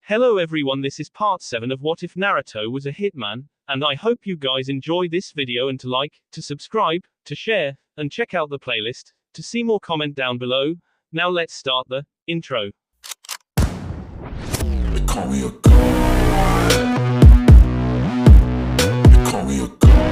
Hello everyone, this is part 7 of What If Naruto Was a Hitman, and I hope you guys enjoy this video and to like, to subscribe, to share, and check out the playlist, to see more comment down below. Now let's start the intro. They call me a god. They call me a god.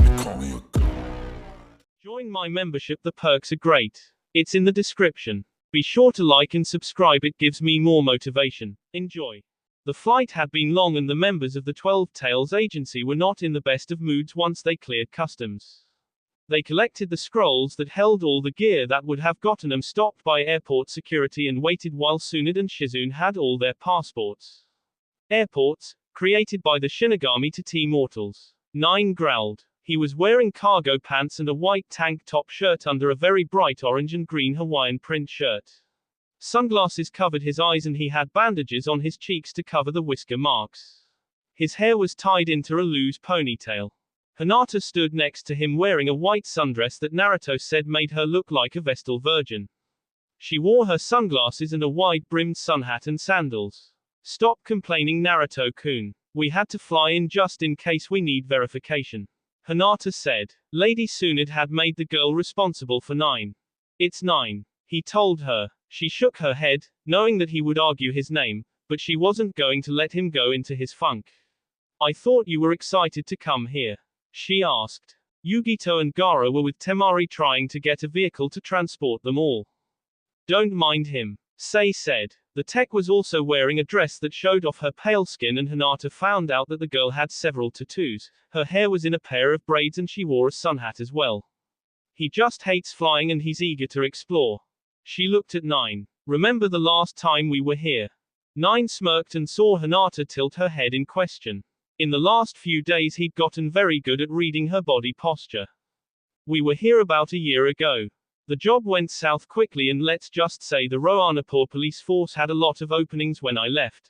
They call me a god. Join my membership, the perks are great. It's in the description. Be sure to like and subscribe, it gives me more motivation. Enjoy. The flight had been long and the members of the 12 Tails agency were not in the best of moods once they cleared customs. They collected the scrolls that held all the gear that would have gotten them stopped by airport security and waited while Tsunade and Shizune had all their passports. Airports, created by the Shinigami to T-Mortals. 9 growled. He was wearing cargo pants and a white tank top shirt under a very bright orange and green Hawaiian print shirt. Sunglasses covered his eyes and he had bandages on his cheeks to cover the whisker marks. His hair was tied into a loose ponytail. Hinata stood next to him wearing a white sundress that Naruto said made her look like a Vestal virgin. She wore her sunglasses and a wide-brimmed sun hat and sandals. Stop complaining, Naruto-kun. We had to fly in just in case we need verification. Hinata said. Lady Tsunade had made the girl responsible for 9. It's 9. He told her. She shook her head, knowing that he would argue his name, but she wasn't going to let him go into his funk. I thought you were excited to come here. She asked. Yugito and Gaara were with Temari trying to get a vehicle to transport them all. Don't mind him, Sei said. The tech was also wearing a dress that showed off her pale skin and Hinata found out that the girl had several tattoos. Her hair was in a pair of braids and she wore a sun hat as well. He just hates flying and he's eager to explore. She looked at 9. Remember the last time we were here? 9 smirked and saw Hinata tilt her head in question. In the last few days he'd gotten very good at reading her body posture. We were here about a year ago. The job went south quickly and let's just say the Roanapur police force had a lot of openings when I left.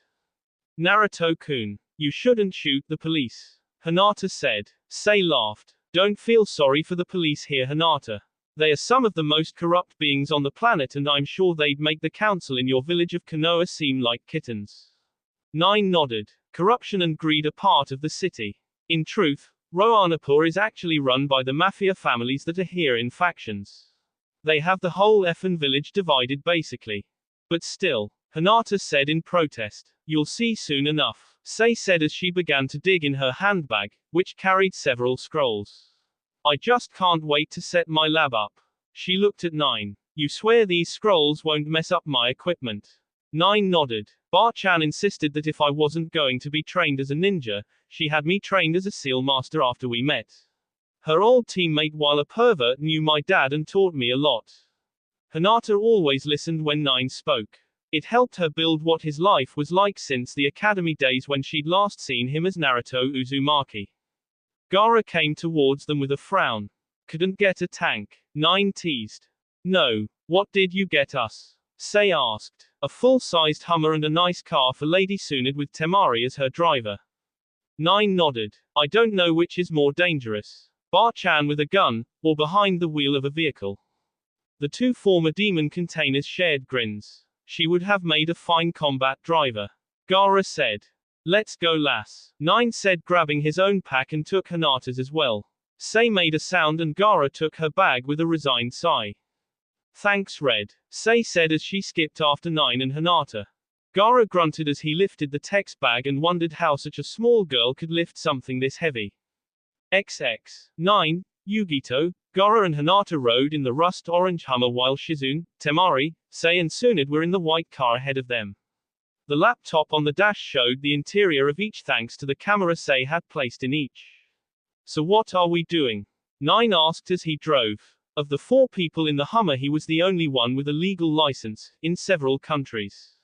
Naruto-kun, you shouldn't shoot the police, Hinata said. Sei laughed. Don't feel sorry for the police here, Hinata. They are some of the most corrupt beings on the planet and I'm sure they'd make the council in your village of Konoha seem like kittens. 9 nodded. Corruption and greed are part of the city. In truth, Roanapur is actually run by the mafia families that are here in factions. They have the whole effin' village divided basically. But still, Hinata said in protest. You'll see soon enough, Sei said as she began to dig in her handbag, which carried several scrolls. I just can't wait to set my lab up. She looked at 9. You swear these scrolls won't mess up my equipment? 9 nodded. Bar-chan insisted that if I wasn't going to be trained as a ninja, she had me trained as a seal master after we met. Her old teammate while a pervert knew my dad and taught me a lot. Hinata always listened when 9 spoke. It helped her build what his life was like since the academy days when she'd last seen him as Naruto Uzumaki. Gaara came towards them with a frown. Couldn't get a tank, 9 teased. No. What did you get us? Sei asked. A full-sized Hummer and a nice car for Lady Tsunade with Temari as her driver. 9 nodded. I don't know which is more dangerous. Bar-chan with a gun, or behind the wheel of a vehicle. The two former demon containers shared grins. She would have made a fine combat driver. Gaara said. Let's go, lass. 9 said, grabbing his own pack and took Hinata's as well. Sei made a sound and Gaara took her bag with a resigned sigh. Thanks, Red, Sei said as she skipped after 9 and Hinata. Gaara grunted as he lifted the text bag and wondered how such a small girl could lift something this heavy. XX. 9, Yugito, Gaara and Hinata rode in the rust-orange Hummer while Shizune, Temari, Sei and Tsunade were in the white car ahead of them. The laptop on the dash showed the interior of each thanks to the camera Sei had placed in each. So what are we doing? 9 asked as he drove. Of the 4 people in the Hummer he was the only one with a legal license, in several countries.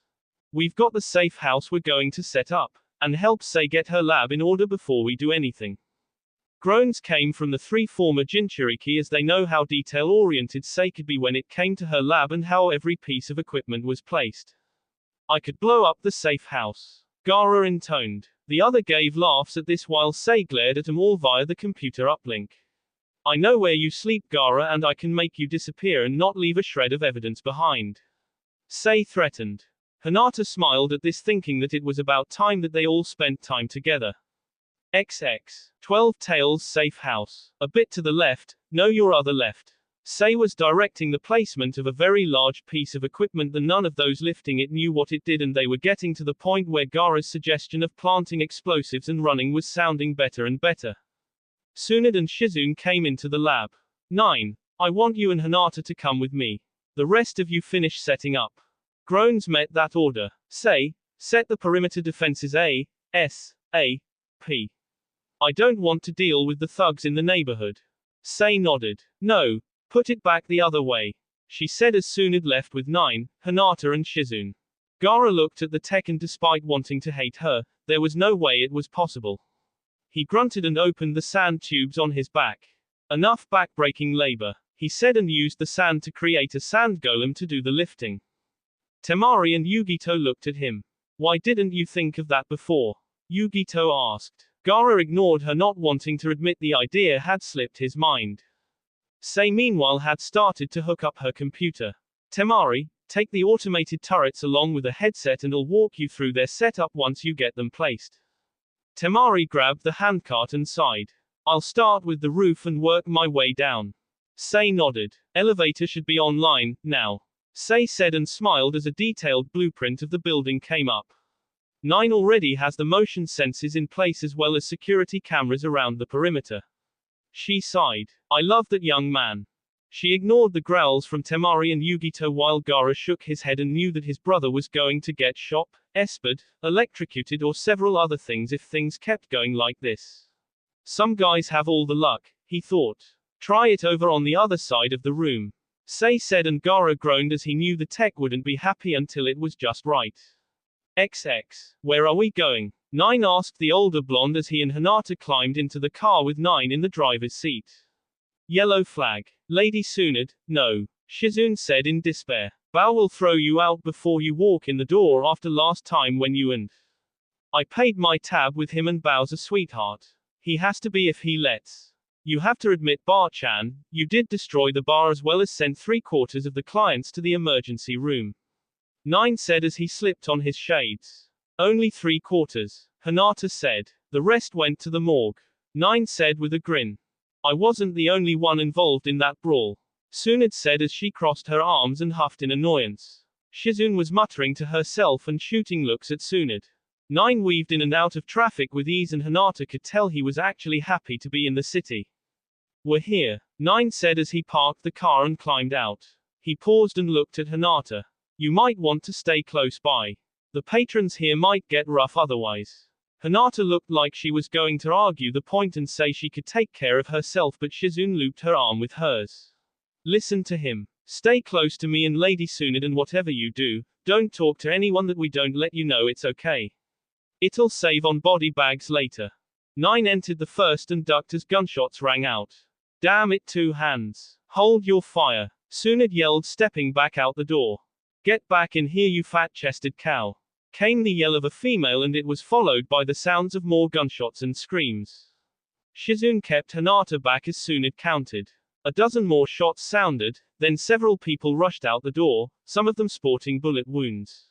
We've got the safe house we're going to set up, and help Sei get her lab in order before we do anything. Groans came from the 3 former Jinchuriki as they know how detail-oriented Sei could be when it came to her lab and how every piece of equipment was placed. I could blow up the safe house, Gaara intoned. The other gave laughs at this while Sei glared at them all via the computer uplink. I know where you sleep, Gaara, and I can make you disappear and not leave a shred of evidence behind. Sei threatened. Hinata smiled at this, thinking that it was about time that they all spent time together. XX. 12 Tails safe house. A bit to the left, no your other left. Sei was directing the placement of a very large piece of equipment that none of those lifting it knew what it did, and they were getting to the point where Gaara's suggestion of planting explosives and running was sounding better and better. Tsunade and Shizune came into the lab. 9. I want you and Hinata to come with me. The rest of you finish setting up. Groans met that order. Sei, set the perimeter defenses A, S, A, P. I don't want to deal with the thugs in the neighborhood. Sei nodded. No, put it back the other way, she said as Tsunade left with 9, Hinata and Shizune. Gaara looked at the tech, and despite wanting to hate her, there was no way it was possible. He grunted and opened the sand tubes on his back. Enough back-breaking labor, he said, and used the sand to create a sand golem to do the lifting. Temari and Yugito looked at him. Why didn't you think of that before? Yugito asked. Gaara ignored her, not wanting to admit the idea had slipped his mind. Sei meanwhile had started to hook up her computer. Temari, take the automated turrets along with a headset and I'll walk you through their setup once you get them placed. Temari grabbed the handcart and sighed. I'll start with the roof and work my way down. Sei nodded. Elevator should be online, now. Sei said and smiled as a detailed blueprint of the building came up. 9 already has the motion sensors in place as well as security cameras around the perimeter. She sighed. I love that young man. She ignored the growls from Temari and Yugito while Gaara shook his head and knew that his brother was going to get shot, espered, electrocuted or several other things if things kept going like this. Some guys have all the luck, he thought. Try it over on the other side of the room. Sei said, and Gaara groaned as he knew the tech wouldn't be happy until it was just right. XX. Where are we going? 9 asked the older blonde as he and Hinata climbed into the car with 9 in the driver's seat. Yellow flag. Lady Tsunade, no. Shizune said in despair. Bao will throw you out before you walk in the door after last time when you and I paid my tab with him, and Bao's a sweetheart. He has to be if he lets. You have to admit, Bar-chan, you did destroy the bar as well as send 3/4 of the clients to the emergency room. 9 said as he slipped on his shades. Only 3/4, Hinata said. The rest went to the morgue. 9 said with a grin. I wasn't the only one involved in that brawl. Tsunade said as she crossed her arms and huffed in annoyance. Shizune was muttering to herself and shooting looks at Tsunade. 9 weaved in and out of traffic with ease, and Hinata could tell he was actually happy to be in the city. We're here, 9 said as he parked the car and climbed out. He paused and looked at Hinata. You might want to stay close by. The patrons here might get rough otherwise. Hinata looked like she was going to argue the point and say she could take care of herself, but Shizune looped her arm with hers. Listen to him. Stay close to me and Lady Tsunade, and whatever you do, don't talk to anyone that we don't let you know it's okay. It'll save on body bags later. 9 entered the first and ducked as gunshots rang out. Damn it, 2 hands. Hold your fire. Tsunade yelled, stepping back out the door. Get back in here, you fat-chested cow. Came the yell of a female, and it was followed by the sounds of more gunshots and screams. Shizune kept Hinata back as Tsunade counted. A dozen more shots sounded, then several people rushed out the door, some of them sporting bullet wounds.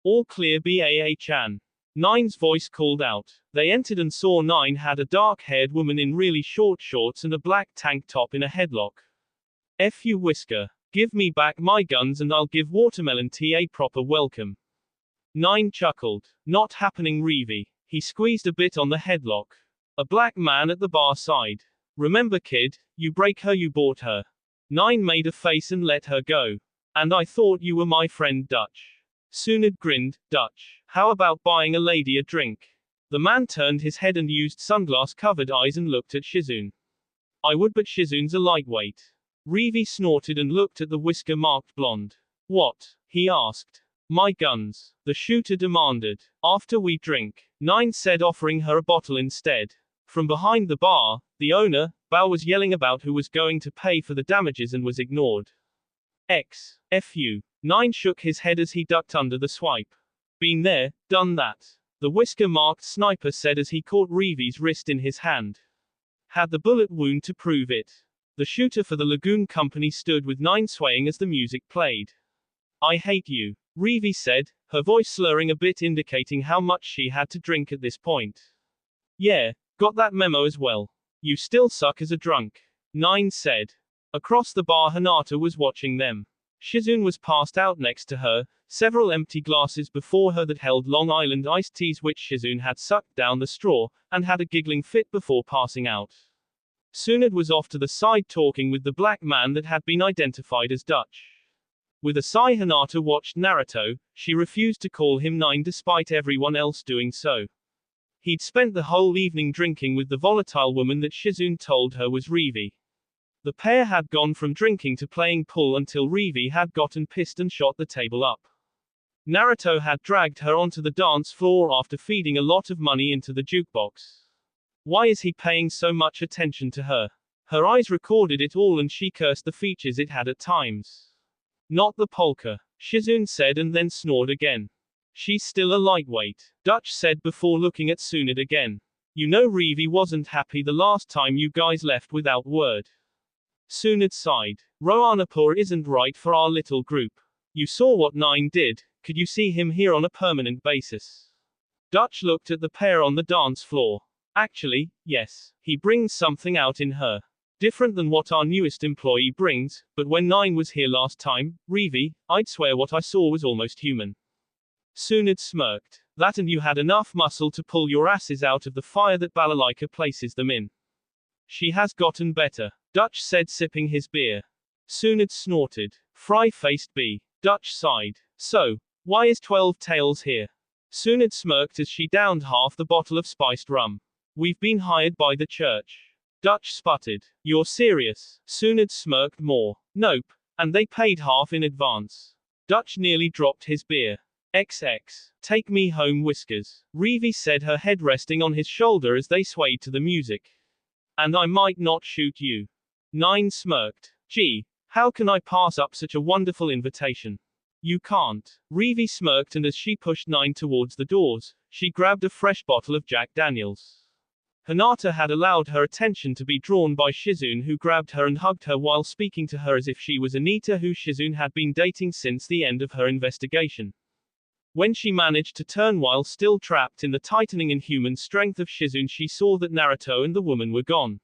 All clear, Baa-chan. 9's voice called out. They entered and saw 9 had a dark-haired woman in really short shorts and a black tank top in a headlock. F you, Whisker. Give me back my guns and I'll give Watermelon Tea a proper welcome. 9 chuckled. Not happening, Reevy. He squeezed a bit on the headlock. A black man at the bar side. Remember, kid, you break her, you bought her. 9 made a face and let her go. And I thought you were my friend Dutch. Tsunade grinned. Dutch, how about buying a lady a drink? The man turned his head and used sunglass-covered eyes and looked at Shizune. I would, but Shizune's a lightweight. Reevy snorted and looked at the whisker-marked blonde. What? He asked. My guns, the shooter demanded. After we drink, 9 said, offering her a bottle instead. From behind the bar, the owner, Bao, was yelling about who was going to pay for the damages and was ignored. F.U. 9 shook his head as he ducked under the swipe. Been there, done that. The whisker-marked sniper said as he caught Reevy's wrist in his hand. Had the bullet wound to prove it. The shooter for the Lagoon Company stood with 9 swaying as the music played. I hate you, Rivi said, her voice slurring a bit, indicating how much she had to drink at this point. Yeah, got that memo as well. You still suck as a drunk, 9 said. Across the bar, Hinata was watching them. Shizune was passed out next to her, several empty glasses before her that held Long Island iced teas which Shizune had sucked down the straw, and had a giggling fit before passing out. Tsunade was off to the side talking with the black man that had been identified as Dutch. With a sigh, Hinata watched Naruto. She refused to call him 9 despite everyone else doing so. He'd spent the whole evening drinking with the volatile woman that Shizune told her was Rivi. The pair had gone from drinking to playing pool until Rivi had gotten pissed and shot the table up. Naruto had dragged her onto the dance floor after feeding a lot of money into the jukebox. Why is he paying so much attention to her? Her eyes recorded it all and she cursed the features it had at times. Not the polka, Shizune said and then snored again. She's still a lightweight, Dutch said before looking at Tsunade again. You know Rivi wasn't happy the last time you guys left without word. Tsunade sighed. Rohanapur isn't right for our little group. You saw what 9 did, could you see him here on a permanent basis? Dutch looked at the pair on the dance floor. Actually, yes, he brings something out in her. Different than what our newest employee brings, but when 9 was here last time, Rivi, I'd swear what I saw was almost human. Tsunade smirked. That and you had enough muscle to pull your asses out of the fire that Balalaika places them in. She has gotten better, Dutch said sipping his beer. Tsunade snorted. Fry-faced B. Dutch sighed. So, why is 12 Tails here? Tsunade smirked as she downed half the bottle of spiced rum. We've been hired by the church. Dutch sputtered. You're serious? Tsunade smirked more. Nope. And they paid half in advance. Dutch nearly dropped his beer. XX. Take me home, Whiskers. Rivi said, her head resting on his shoulder as they swayed to the music. And I might not shoot you. 9 smirked. Gee, how can I pass up such a wonderful invitation? You can't. Rivi smirked and as she pushed 9 towards the doors, she grabbed a fresh bottle of Jack Daniels. Hinata had allowed her attention to be drawn by Shizune, who grabbed her and hugged her while speaking to her as if she was Anita, who Shizune had been dating since the end of her investigation. When she managed to turn while still trapped in the tightening inhuman strength of Shizune, she saw that Naruto and the woman were gone.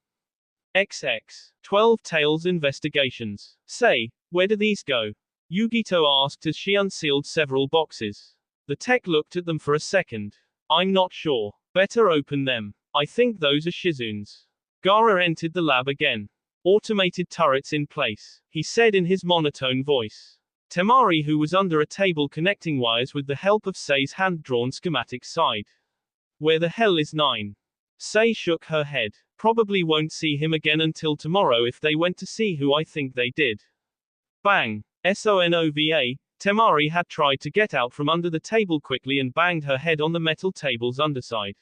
XX. 12 Tails investigations. Say, where do these go? Yugito asked as she unsealed several boxes. The tech looked at them for a second. I'm not sure. Better open them. I think those are Shizune's. Gaara entered the lab again. Automated turrets in place, he said in his monotone voice. Temari, who was under a table connecting wires with the help of Sei's hand-drawn schematic, sighed. Where the hell is 9? Sei shook her head. Probably won't see him again until tomorrow if they went to see who I think they did. Bang. SONOVA. Temari had tried to get out from under the table quickly and banged her head on the metal table's underside.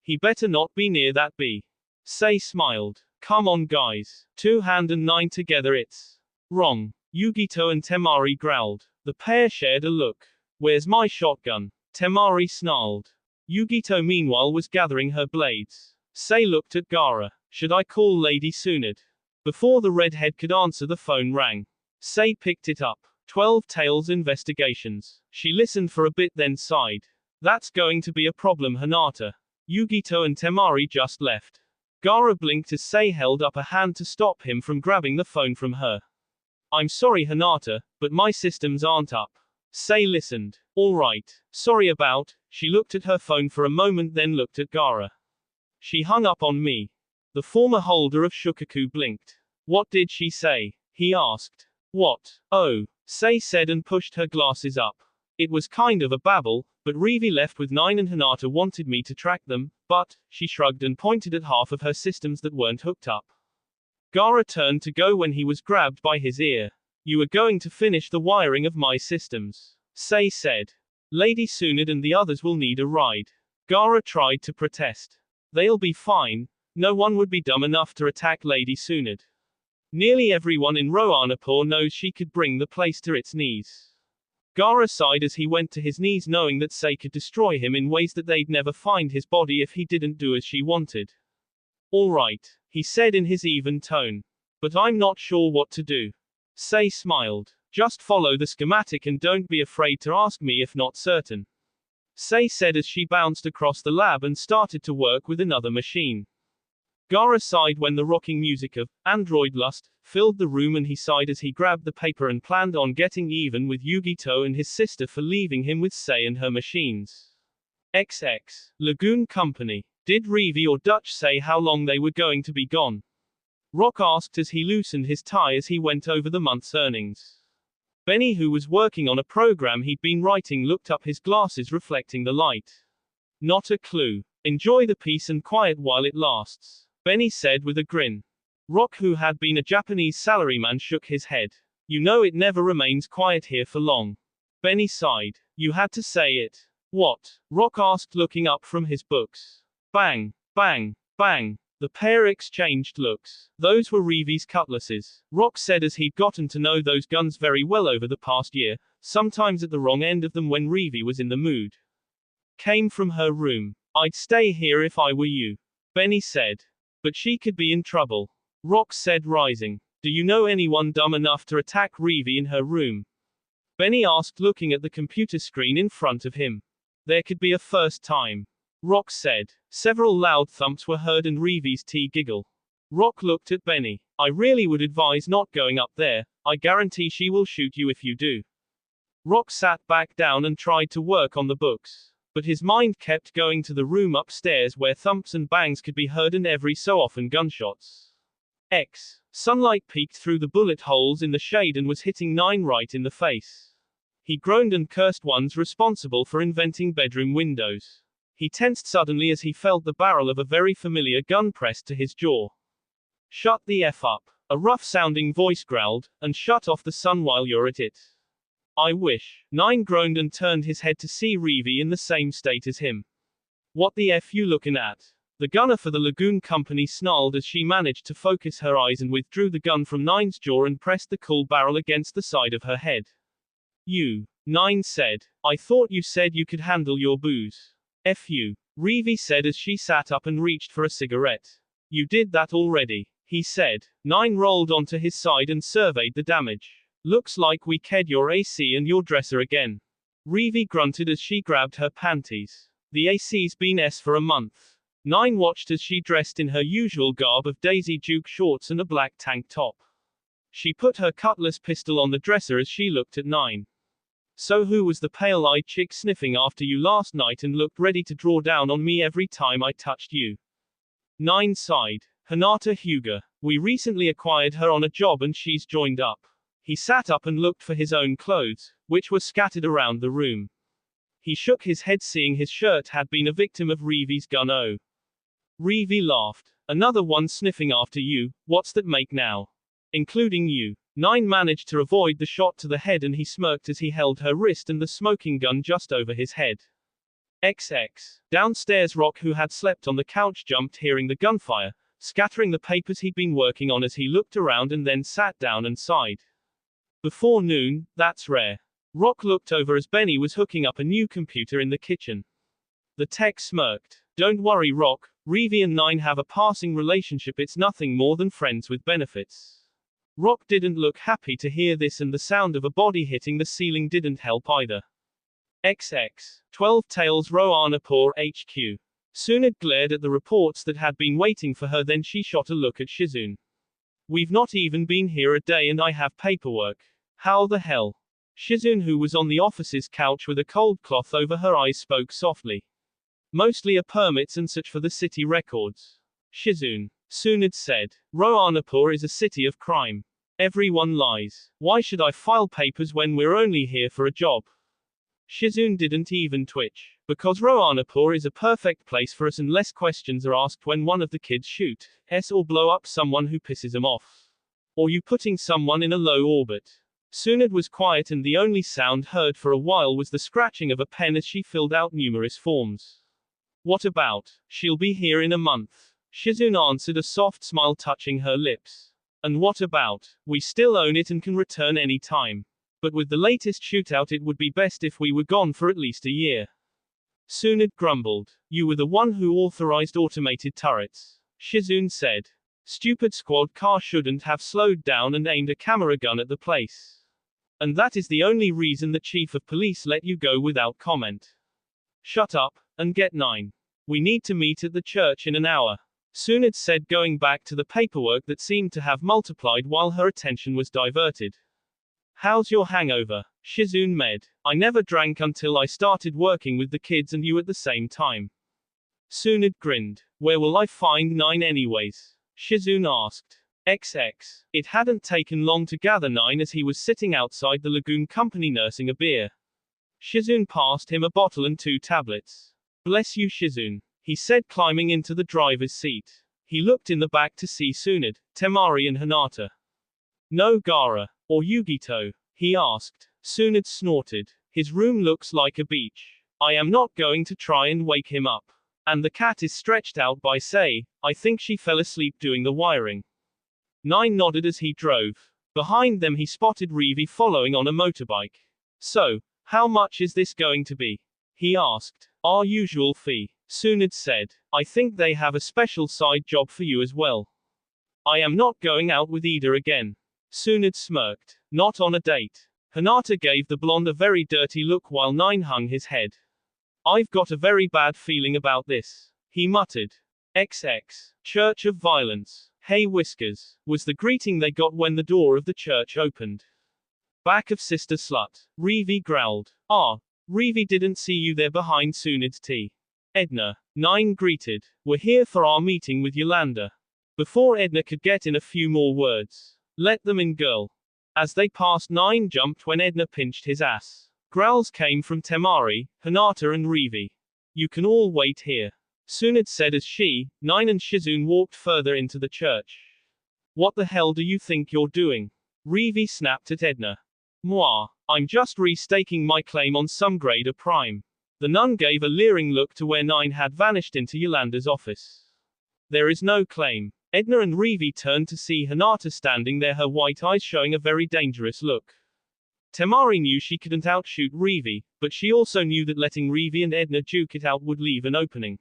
He better not be near that bee. Sei smiled. Come on guys. 2 hand and 9 together, it's wrong. Yugito and Temari growled. The pair shared a look. Where's my shotgun? Temari snarled. Yugito meanwhile was gathering her blades. Sei looked at Gaara. Should I call Lady Tsunade? Before the redhead could answer, the phone rang. Sei picked it up. 12 Tails investigations. She listened for a bit then sighed. That's going to be a problem, Hinata. Yugito and Temari just left. Gaara blinked as Sei held up a hand to stop him from grabbing the phone from her. I'm sorry, Hinata, but my systems aren't up. Sei listened. All right. Sorry about. She looked at her phone for a moment then looked at Gaara. She hung up on me. The former holder of Shukaku blinked. What did she say? He asked. What? Oh, Sei said and pushed her glasses up. It was kind of a babble, but Rivi left with 9 and Hinata wanted me to track them, but, she shrugged and pointed at half of her systems that weren't hooked up. Gaara turned to go when he was grabbed by his ear. You are going to finish the wiring of my systems, Sei said. Lady Tsunade and the others will need a ride. Gaara tried to protest. They'll be fine. No one would be dumb enough to attack Lady Tsunade. Nearly everyone in Rohanapur knows she could bring the place to its knees. Gaara sighed as he went to his knees, knowing that Sei could destroy him in ways that they'd never find his body if he didn't do as she wanted. All right, he said in his even tone. But I'm not sure what to do. Sei smiled. Just follow the schematic and don't be afraid to ask me if not certain. Sei said as she bounced across the lab and started to work with another machine. Gaara sighed when the rocking music of Android Lust filled the room, and he sighed as he grabbed the paper and planned on getting even with Yugito and his sister for leaving him with Sei and her machines. XX. Lagoon Company. Did Revi or Dutch say how long they were going to be gone? Rock asked as he loosened his tie as he went over the month's earnings. Benny, who was working on a program he'd been writing, looked up, his glasses reflecting the light. Not a clue. Enjoy the peace and quiet while it lasts, Benny said with a grin. Rock, who had been a Japanese salaryman, shook his head. You know it never remains quiet here for long. Benny sighed. You had to say it. What? Rock asked, looking up from his books. Bang, bang, bang. The pair exchanged looks. Those were Revi's cutlasses, Rock said as he'd gotten to know those guns very well over the past year, sometimes at the wrong end of them when Revi was in the mood. Came from her room. I'd stay here if I were you, Benny said. But she could be in trouble, Rock said, rising. Do you know anyone dumb enough to attack Revi in her room? Benny asked, looking at the computer screen in front of him. There could be a first time, Rock said. Several loud thumps were heard and Revi's tea giggle. Rock looked at Benny. I really would advise not going up there. I guarantee she will shoot you if you do. Rock sat back down and tried to work on the books. But his mind kept going to the room upstairs where thumps and bangs could be heard and every so often gunshots. Sunlight peeked through the bullet holes in the shade and was hitting 9 right in the face. He groaned and cursed ones responsible for inventing bedroom windows. He tensed suddenly as he felt the barrel of a very familiar gun pressed to his jaw. Shut the F up, a rough-sounding voice growled, and shut off the sun while you're at it. I wish. 9 groaned and turned his head to see Revi in the same state as him. What the F you looking at? The gunner for the Lagoon Company snarled as she managed to focus her eyes and withdrew the gun from 9's jaw and pressed the cool barrel against the side of her head. You, 9 said. I thought you said you could handle your booze. F you, Revi said as she sat up and reached for a cigarette. You did that already, he said. 9 rolled onto his side and surveyed the damage. Looks like we ked your AC and your dresser again. Revi grunted as she grabbed her panties. The AC's been S for a month. 9 watched as she dressed in her usual garb of Daisy Duke shorts and a black tank top. She put her cutlass pistol on the dresser as she looked at 9. So who was the pale-eyed chick sniffing after you last night and looked ready to draw down on me every time I touched you? 9 sighed. Hinata Hyuga. We recently acquired her on a job and she's joined up. He sat up and looked for his own clothes, which were scattered around the room. He shook his head seeing his shirt had been a victim of Revi's gun. Oh. Revi laughed. Another one sniffing after you, what's that make now? Including you. 9 managed to avoid the shot to the head and he smirked as he held her wrist and the smoking gun just over his head. XX. Downstairs, Rock, who had slept on the couch, jumped hearing the gunfire, scattering the papers he'd been working on as he looked around and then sat down and sighed. Before noon, that's rare. Rock looked over as Benny was hooking up a new computer in the kitchen. The tech smirked. Don't worry, Rock, Revi and 9 have a passing relationship, it's nothing more than friends with benefits. Rock didn't look happy to hear this and the sound of a body hitting the ceiling didn't help either. XX. 12 Tails Roanapur HQ. Sunad glared at the reports that had been waiting for her, then she shot a look at Shizune. We've not even been here a day and I have paperwork. How the hell? Shizune, who was on the office's couch with a cold cloth over her eyes, spoke softly. Mostly a permits and such for the city records. Shizune. Sunad said. Roanapur is a city of crime. Everyone lies. Why should I file papers when we're only here for a job? Shizune didn't even twitch. Because Roanapur is a perfect place for us and less questions are asked when one of the kids shoot or blow up someone who pisses them off. Or you putting someone in a low orbit. Sunad was quiet and the only sound heard for a while was the scratching of a pen as she filled out numerous forms. What about? She'll be here in a month. Shizune answered, a soft smile touching her lips. And what about? We still own it and can return any time. But with the latest shootout it would be best if we were gone for at least a year. Sunad grumbled. You were the one who authorized automated turrets. Shizune said. Stupid squad car shouldn't have slowed down and aimed a camera gun at the place. And that is the only reason the chief of police let you go without comment. Shut up, and get 9. We need to meet at the church in an hour. Sunit said, going back to the paperwork that seemed to have multiplied while her attention was diverted. How's your hangover? Shizune med. I never drank until I started working with the kids and you at the same time. Sunit grinned. Where will I find 9 anyways? Shizune asked. XX. It hadn't taken long to gather 9 as he was sitting outside the Lagoon Company nursing a beer. Shizune passed him a bottle and 2 tablets. Bless you, Shizune, he said, climbing into the driver's seat. He looked in the back to see Sunit, Temari and Hinata. No Gaara, or Yugito? He asked. Sunit snorted. His room looks like a beach. I am not going to try and wake him up. And the cat is stretched out by say, I think she fell asleep doing the wiring. 9 nodded as he drove. Behind them he spotted Revi following on a motorbike. So, how much is this going to be? He asked. Our usual fee. Sunit said. I think they have a special side job for you as well. I am not going out with Ida again. Sunit smirked. Not on a date. Hinata gave the blonde a very dirty look while 9 hung his head. I've got a very bad feeling about this. He muttered. XX. Church of Violence. Hey Whiskers, was the greeting they got when the door of the church opened. Back of Sister Slut. Revi growled. Ah, Revi didn't see you there behind Sunit's tea. Edna. 9 greeted. We're here for our meeting with Yolanda. Before Edna could get in a few more words. Let them in, girl. As they passed, 9 jumped when Edna pinched his ass. Growls came from Temari, Hinata and Revi. You can all wait here. Sunit said as she, 9 and Shizune walked further into the church. What the hell do you think you're doing? Revi snapped at Edna. Moi. I'm just restaking my claim on some grade A prime. The nun gave a leering look to where 9 had vanished into Yolanda's office. There is no claim. Edna and Revi turned to see Hinata standing there, her white eyes showing a very dangerous look. Temari knew she couldn't outshoot Revi, but she also knew that letting Revi and Edna duke it out would leave an opening.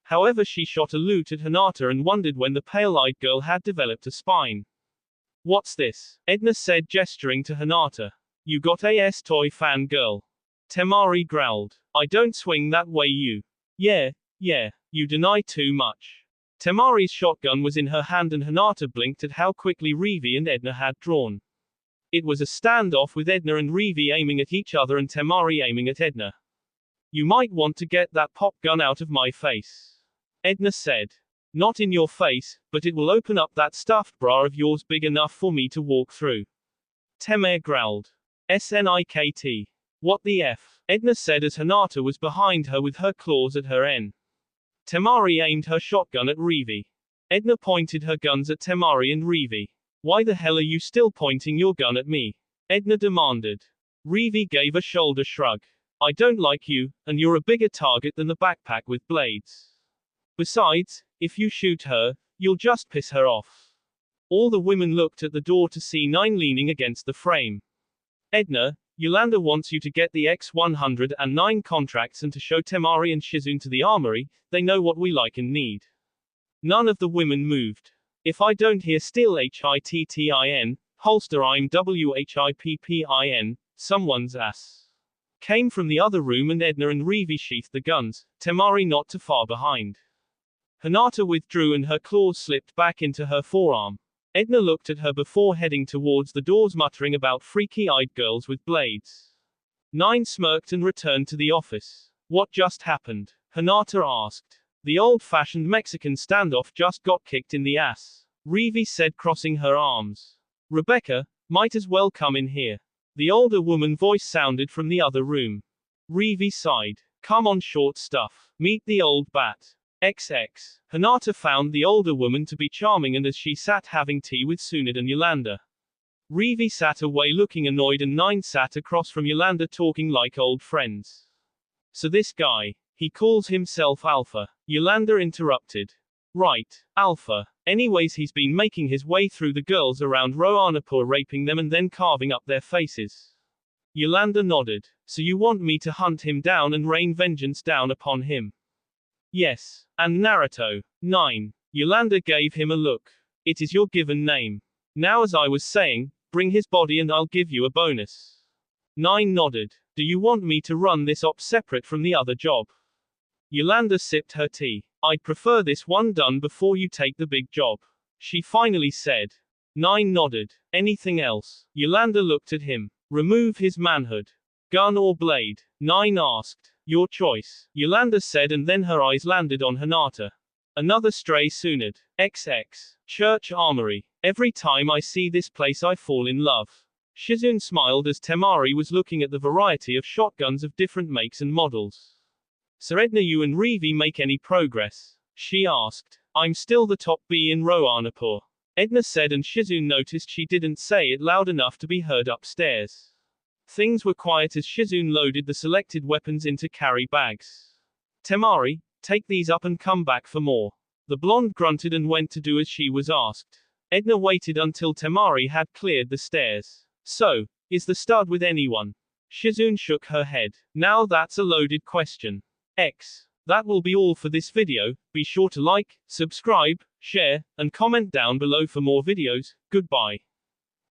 However, she shot a loot at Hinata and wondered when the pale-eyed girl had developed a spine. What's this? Edna said, gesturing to Hinata. You got a toy fan girl. Temari growled. I don't swing that way, you. Yeah, you deny too much. Temari's shotgun was in her hand and Hinata blinked at how quickly Revi and Edna had drawn. It was a standoff with Edna and Revi aiming at each other and Temari aiming at Edna. You might want to get that pop gun out of my face. Edna said. Not in your face, but it will open up that stuffed bra of yours big enough for me to walk through. Temare growled. Snikt. What the F? Edna said as Hinata was behind her with her claws at her N. Temari aimed her shotgun at Revi. Edna pointed her guns at Temari and Revi. Why the hell are you still pointing your gun at me? Edna demanded. Revi gave a shoulder shrug. I don't like you, and you're a bigger target than the backpack with blades. Besides, if you shoot her, you'll just piss her off. All the women looked at the door to see 9 leaning against the frame. Edna, Yolanda wants you to get the X-109 contracts and to show Temari and Shizune to the armory. They know what we like and need. None of the women moved. If I don't hear steel HITTIN, holster I'm WHIPPIN, someone's ass. Came from the other room and Edna and Revi sheathed the guns, Temari not too far behind. Hinata withdrew and her claws slipped back into her forearm. Edna looked at her before heading towards the doors, muttering about freaky-eyed girls with blades. 9 smirked and returned to the office. What just happened? Hinata asked. The old-fashioned Mexican standoff just got kicked in the ass. Revi said, crossing her arms. Rebecca, might as well come in here. The older woman voice sounded from the other room. Revi sighed. Come on, short stuff. Meet the old bat. XX. Hinata found the older woman to be charming, and as she sat having tea with Sunit and Yolanda. Revi sat away looking annoyed and 9 sat across from Yolanda talking like old friends. So this guy, he calls himself Alpha. Yolanda interrupted. Right, Alpha. Anyways, he's been making his way through the girls around Roanapur, raping them and then carving up their faces. Yolanda nodded. So you want me to hunt him down and rain vengeance down upon him? Yes. And Naruto. 9. Yolanda gave him a look. It is your given name. Now, as I was saying, Bring his body and I'll give you a bonus. 9 nodded. Do you want me to run this op separate from the other job? Yolanda sipped her tea. I'd prefer this one done before you take the big job, she finally said. 9 nodded. Anything else? Yolanda looked at him. Remove his manhood. Gun or blade? 9 asked. Your choice, Yolanda said, and then her eyes landed on Hinata. Another stray Sunad. XX. Church Armory. Every time I see this place I fall in love. Shizune smiled as Temari was looking at the variety of shotguns of different makes and models. So Edna, you and Rivi make any progress? She asked. I'm still the top B in Roanapur, Edna said, and Shizune noticed she didn't say it loud enough to be heard upstairs. Things were quiet as Shizune loaded the selected weapons into carry bags. Temari, take these up and come back for more. The blonde grunted and went to do as she was asked. Edna waited until Temari had cleared the stairs. So, is the stud with anyone? Shizune shook her head. Now that's a loaded question. That will be all for this video. Be sure to like, subscribe, share, and comment down below for more videos. Goodbye.